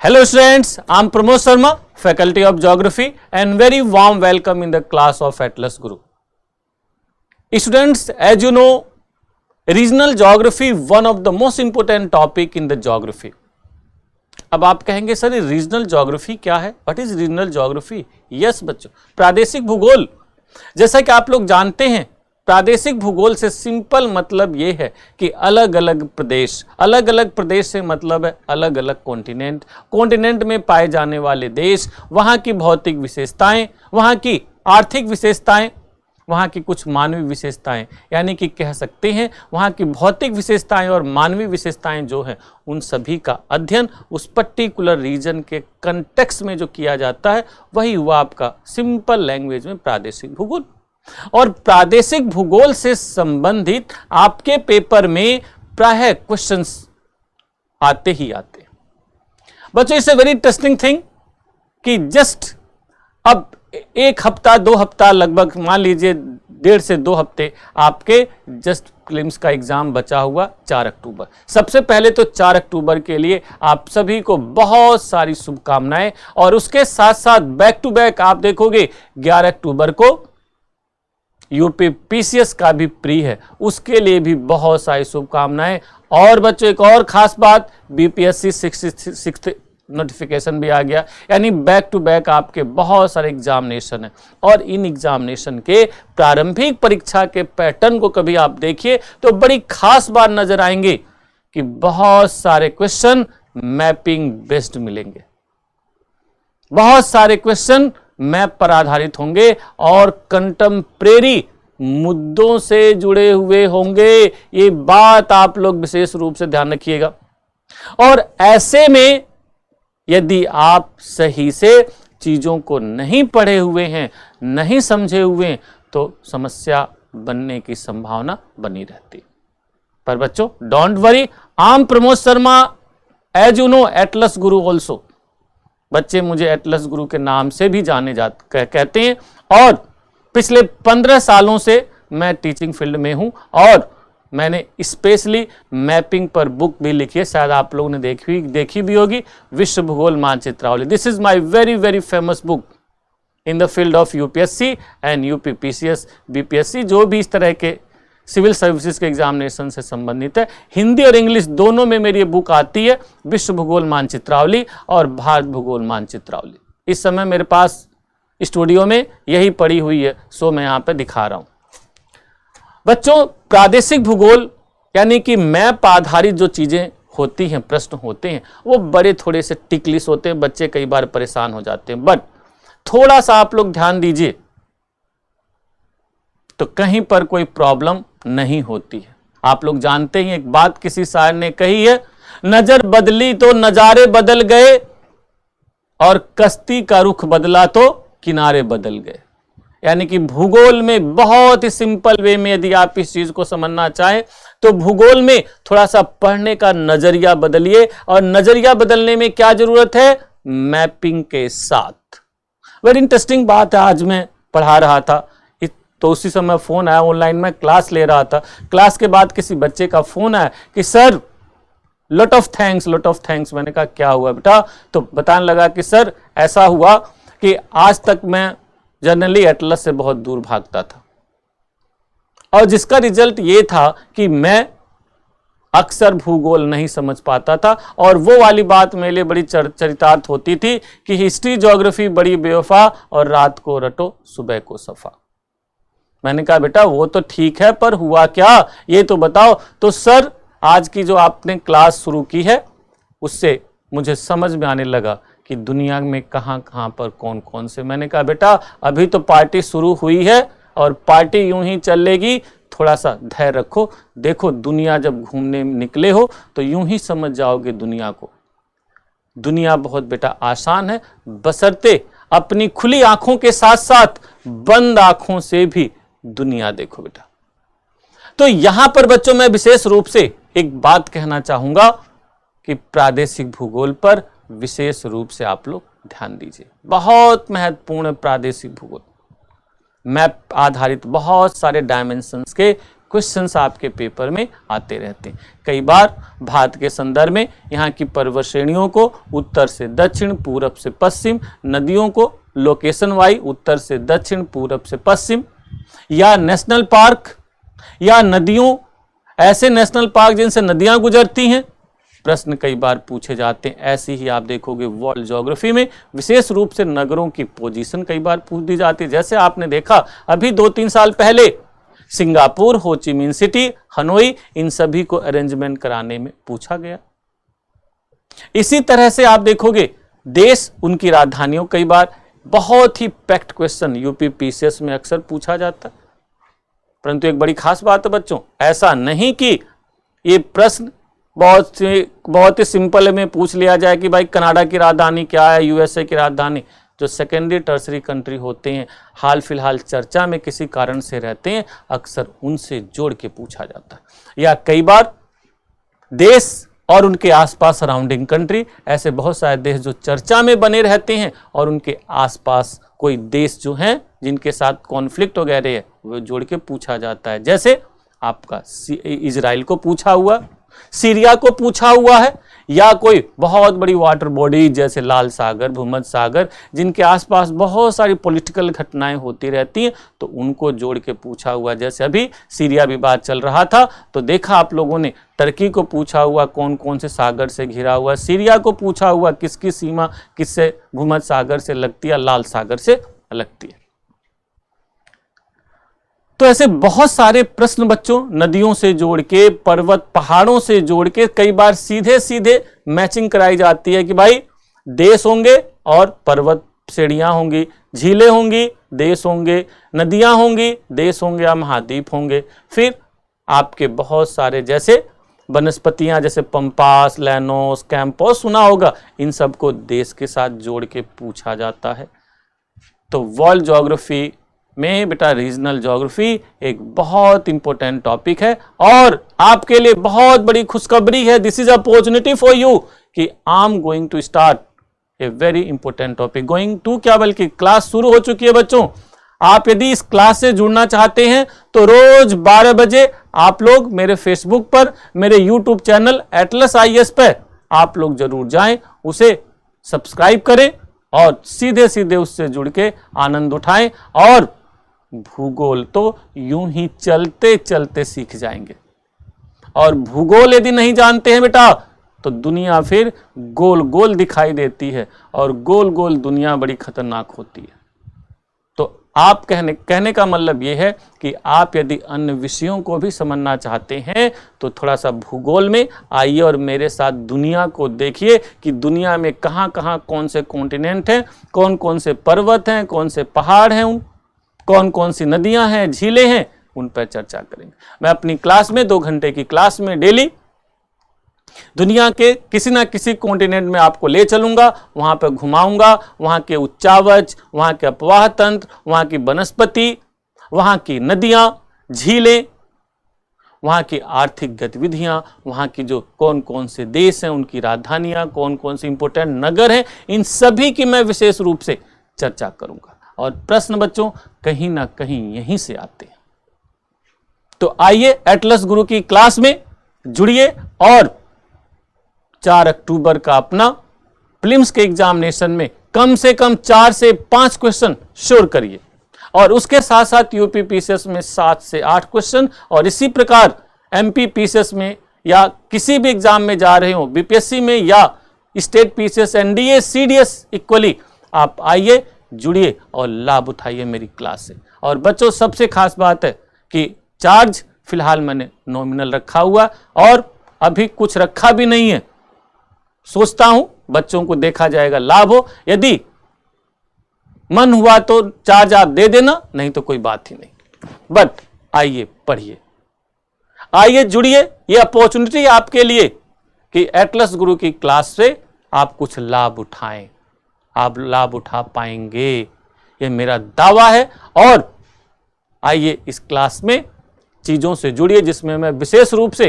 Hello students, I am Pramod Sharma, Faculty of Geography and very warm welcome in the class of Atlas Guru. Students, as you know, regional geography one of the most important topic in the geography. अब आप कहेंगे sir ये regional geography क्या है? What is regional geography? Yes बच्चों, प्रादेशिक भूगोल। जैसा कि आप लोग जानते हैं, प्रादेशिक भूगोल से सिंपल मतलब ये है कि अलग अलग प्रदेश से मतलब है अलग अलग कॉन्टिनेंट, कॉन्टिनेंट में पाए जाने वाले देश, वहाँ की भौतिक विशेषताएं, वहाँ की आर्थिक विशेषताएं, वहाँ की कुछ मानवीय विशेषताएं, यानी कि कह सकते हैं वहाँ की भौतिक विशेषताएं और मानवीय विशेषताएं जो हैं उन सभी का अध्ययन उस पर्टिकुलर रीजन के कंटेक्स्ट में जो किया जाता है वही हुआ आपका सिंपल लैंग्वेज में प्रादेशिक भूगोल। और प्रादेशिक भूगोल से संबंधित आपके पेपर में प्रायः क्वेश्चंस आते ही आते हैं। बच्चों it's a very interesting thing कि जस्ट अब एक हफ्ता 2 हफ्ता लगभग मान लीजिए 1.5 से 2 हफ्ते आपके जस्ट प्रीलिम्स का एग्जाम बचा हुआ 4 अक्टूबर। सबसे पहले तो 4 अक्टूबर के लिए आप सभी को बहुत सारी शुभकामनाएं, और उसके साथ साथ बैक टू बैक आप देखोगे 11 अक्टूबर को यूपी पीसीएस का भी प्री है, उसके लिए भी बहुत सारी शुभकामनाएं। और बच्चों एक और खास बात, बीपीएससी 66 नोटिफिकेशन भी आ गया, यानी बैक टू बैक आपके बहुत सारे एग्जामिनेशन है। और इन एग्जामिनेशन के प्रारंभिक परीक्षा के पैटर्न को कभी आप देखिए तो बड़ी खास बात नजर आएंगे कि बहुत सारे क्वेश्चन मैपिंग बेस्ड मिलेंगे, बहुत सारे क्वेश्चन मैप पर आधारित होंगे और कंटेम्परेरी मुद्दों से जुड़े हुए होंगे। ये बात आप लोग विशेष रूप से ध्यान रखिएगा। और ऐसे में यदि आप सही से चीजों को नहीं पढ़े हुए हैं, नहीं समझे हुए हैं, तो समस्या बनने की संभावना बनी रहती। पर बच्चों don't worry, I am Pramod Sharma, as you know atlas guru also. बच्चे मुझे एटलस गुरु के नाम से भी जाने कहते हैं, और पिछले 15 सालों से मैं टीचिंग फील्ड में हूं और मैंने स्पेशली मैपिंग पर बुक भी लिखी है, शायद आप लोगों ने देखी भी होगी, विश्व भूगोल मानचित्रावली। This is my very very famous book in the field of UPSC and UP PCS BPSC, जो भी इस तरह के सिविल सर्विसेज के एग्जामिनेशन से संबंधित है। हिंदी और इंग्लिश दोनों में मेरी ये बुक आती है, विश्व भूगोल मानचित्रावली और भारत भूगोल मानचित्रावली। इस समय मेरे पास स्टूडियो में यही पड़ी हुई है, सो मैं यहाँ पे दिखा रहा हूँ। बच्चों प्रादेशिक भूगोल यानी कि मैप आधारित जो चीजें होती हैं, प्रश्न होते हैं, वो बड़े थोड़े से टिकलिश होते हैं, बच्चे कई बार परेशान हो जाते हैं। बट थोड़ा सा आप लोग ध्यान दीजिए तो कहीं पर कोई प्रॉब्लम नहीं होती है। आप लोग जानते हैं एक बात किसी शायर ने कही है, नजर बदली तो नजारे बदल गए और कश्ती का रुख बदला तो किनारे बदल गए। यानी कि भूगोल में बहुत ही सिंपल वे में यदि आप इस चीज को समझना चाहें तो भूगोल में थोड़ा सा पढ़ने का नजरिया बदलिए, और नजरिया बदलने में क्या जरूरत है? मैपिंग के साथ। वेरी इंटरेस्टिंग बात है, आज मैं पढ़ा रहा था तो उसी समय फोन आया, ऑनलाइन में क्लास ले रहा था, क्लास के बाद किसी बच्चे का फोन आया कि सर लॉट ऑफ थैंक्स। मैंने कहा क्या हुआ बेटा? तो बताने लगा कि सर ऐसा हुआ कि आज तक मैं जनरली एटलस से बहुत दूर भागता था, और जिसका रिजल्ट ये था कि मैं अक्सर भूगोल नहीं समझ पाता था, और वो वाली बात मेरे लिए बड़ी चरितार्थ होती थी कि हिस्ट्री ज्योग्राफी बड़ी बेवफा और रात को रटो सुबह को सफा। मैंने कहा बेटा वो तो ठीक है, पर हुआ क्या ये तो बताओ। तो सर आज की जो आपने क्लास शुरू की है उससे मुझे समझ में आने लगा कि दुनिया में कहाँ कहाँ पर कौन कौन से। मैंने कहा बेटा अभी तो पार्टी शुरू हुई है और पार्टी यूं ही चलेगी, थोड़ा सा धैर्य रखो। देखो दुनिया जब घूमने निकले हो तो यूं ही समझ जाओगे दुनिया को। दुनिया बहुत बेटा आसान है, बशर्ते अपनी खुली आंखों के साथ साथ बंद आंखों से भी दुनिया देखो बेटा। तो यहां पर बच्चों मैं विशेष रूप से एक बात कहना चाहूंगा कि प्रादेशिक भूगोल पर विशेष रूप से आप लोग ध्यान दीजिए। बहुत महत्वपूर्ण प्रादेशिक भूगोल, मैप आधारित बहुत सारे डायमेंशंस के क्वेश्चंस आपके पेपर में आते रहते हैं। कई बार भारत के संदर्भ में यहाँ की पर्वत श्रेणियों को उत्तर से दक्षिण, पूरब से पश्चिम, नदियों को लोकेशन वाइज उत्तर से दक्षिण, पूरब से पश्चिम, या नेशनल पार्क या नदियों, ऐसे नेशनल पार्क जिनसे नदियां गुजरती हैं, प्रश्न कई बार पूछे जाते हैं। ऐसे ही आप देखोगे वर्ल्ड ज्योग्राफी में विशेष रूप से नगरों की पोजीशन कई बार पूछ दी जाती है। जैसे आपने देखा अभी 2-3 साल पहले सिंगापुर, हो ची मिन सिटी, हनोई, इन सभी को अरेंजमेंट कराने में पूछा गया। इसी तरह से आप देखोगे देश, उनकी राजधानियों, कई बार बहुत ही पैक्ट क्वेश्चन यूपी पीसीएस में अक्सर पूछा जाता है। परंतु एक बड़ी खास बात है बच्चों, ऐसा नहीं कि ये प्रश्न बहुत ही सिंपल में पूछ लिया जाए कि भाई कनाडा की राजधानी क्या है, यूएसए की राजधानी। जो सेकेंडरी टर्सरी कंट्री होते हैं, हाल फिलहाल चर्चा में किसी कारण से रहते हैं, अक्सर उनसे जोड़ के पूछा जाता है। या कई बार देश और उनके आसपास सराउंडिंग कंट्री, ऐसे बहुत सारे देश जो चर्चा में बने रहते हैं और उनके आसपास कोई देश जो हैं जिनके साथ कॉन्फ्लिक्ट वगैरह है वो जोड़ के पूछा जाता है। जैसे आपका इजराइल को पूछा हुआ, सीरिया को पूछा हुआ है, या कोई बहुत बड़ी वाटर बॉडी जैसे लाल सागर, भूमध्य सागर, जिनके आसपास बहुत सारी पॉलिटिकल घटनाएं होती रहती हैं, तो उनको जोड़ के पूछा हुआ। जैसे अभी सीरिया विवाद चल रहा था तो देखा आप लोगों ने, टर्की को पूछा हुआ कौन कौन से सागर से घिरा हुआ, सीरिया को पूछा हुआ किसकी सीमा किससे भूमध्य सागर से लगती है, लाल सागर से लगती है। तो ऐसे बहुत सारे प्रश्न बच्चों नदियों से जोड़ के, पर्वत पहाड़ों से जोड़ के कई बार सीधे सीधे मैचिंग कराई जाती है कि भाई देश होंगे और पर्वत श्रेणियां होंगी, झीलें होंगी, देश होंगे, नदियां होंगी, देश होंगे या महाद्वीप होंगे। फिर आपके बहुत सारे जैसे वनस्पतियां, जैसे पंपास, लैनोस, कैंपोस सुना होगा, इन सबको देश के साथ जोड़ के पूछा जाता है। तो वर्ल्ड ज्योग्राफी में बेटा रीजनल ज्योग्राफी एक बहुत इंपॉर्टेंट टॉपिक है और आपके लिए बहुत बड़ी खुशखबरी है। This is opportunity for you कि I am going to start a very important topic. Going to क्या, बल्कि क्लास शुरू हो चुकी है बच्चों। आप यदि इस क्लास से जुड़ना चाहते हैं तो रोज 12 बजे आप लोग मेरे फेसबुक पर, मेरे यूट्यूब चैनल एटलस आईएएस पर आप लोग जरूर जाएं, उसे सब्सक्राइब करें और सीधे सीधे उससे जुड़ के आनंद उठाएं और भूगोल तो यूं ही चलते चलते सीख जाएंगे। और भूगोल यदि नहीं जानते हैं बेटा तो दुनिया फिर गोल गोल दिखाई देती है और गोल गोल दुनिया बड़ी खतरनाक होती है। तो आप कहने का मतलब यह है कि आप यदि अन्य विषयों को भी समझना चाहते हैं तो थोड़ा सा भूगोल में आइए और मेरे साथ दुनिया को देखिए कि दुनिया में कहाँ कहाँ कौन से कॉन्टिनेंट हैं, कौन कौन से पर्वत हैं, कौन से पहाड़ हैं, कौन कौन सी नदियां हैं, झीलें हैं, उन पर चर्चा करेंगे। मैं अपनी क्लास में 2 घंटे की क्लास में डेली दुनिया के किसी ना किसी कॉन्टिनेंट में आपको ले चलूंगा, वहां पर घुमाऊंगा, वहां के उच्चावच, वहां के अपवाह तंत्र, वहां की वनस्पति, वहां की नदियां, झीलें, वहां की आर्थिक गतिविधियां, वहां की जो कौन कौन से देश हैं, उनकी राजधानियां, कौन कौन से इंपोर्टेंट नगर हैं, इन सभी की मैं विशेष रूप से चर्चा करूंगा। और प्रश्न बच्चों कहीं ना कहीं यहीं से आते हैं। तो आइए एटलस गुरु की क्लास में जुड़िए और 4 अक्टूबर का अपना प्रीलिम्स के एग्जामिनेशन में कम से कम 4 से 5 क्वेश्चन श्योर करिए और उसके साथ साथ यूपी पीसीएस में 7 से 8 क्वेश्चन और इसी प्रकार एमपी पीसीएस में या किसी भी एग्जाम में जा रहे हो, बीपीएससी में या state PCS, NDA, CDS, equally आप आइए, जुड़िए और लाभ उठाइए मेरी क्लास से। और बच्चों सबसे खास बात है कि चार्ज फिलहाल मैंने नॉमिनल रखा हुआ और अभी कुछ रखा भी नहीं है। सोचता हूं बच्चों को देखा जाएगा, लाभ हो, यदि मन हुआ तो चार्ज आप दे देना, नहीं तो कोई बात ही नहीं। बट आइए पढ़िए, आइए जुड़िए, ये अपॉर्चुनिटी आपके लिए कि एटलस गुरु की क्लास से आप कुछ लाभ उठाएं, आप लाभ उठा पाएंगे, ये मेरा दावा है। और आइए इस क्लास में चीजों से जुड़िए जिसमें मैं विशेष रूप से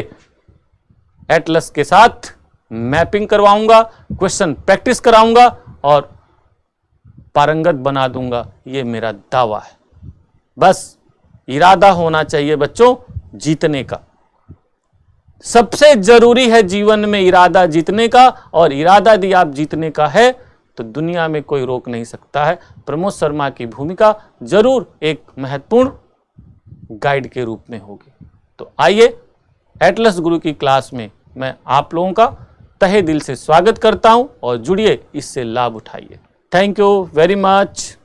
एटलस के साथ मैपिंग करवाऊंगा, क्वेश्चन प्रैक्टिस कराऊंगा और पारंगत बना दूंगा, ये मेरा दावा है। बस इरादा होना चाहिए बच्चों, जीतने का। सबसे जरूरी है जीवन में इरादा जीतने का, और इरादा यदि आप जीतने का है तो दुनिया में कोई रोक नहीं सकता है। प्रमोद शर्मा की भूमिका जरूर एक महत्वपूर्ण गाइड के रूप में होगी। तो आइए एटलस गुरु की क्लास में मैं आप लोगों का तहे दिल से स्वागत करता हूं और जुड़िए, इससे लाभ उठाइए। Thank you very much.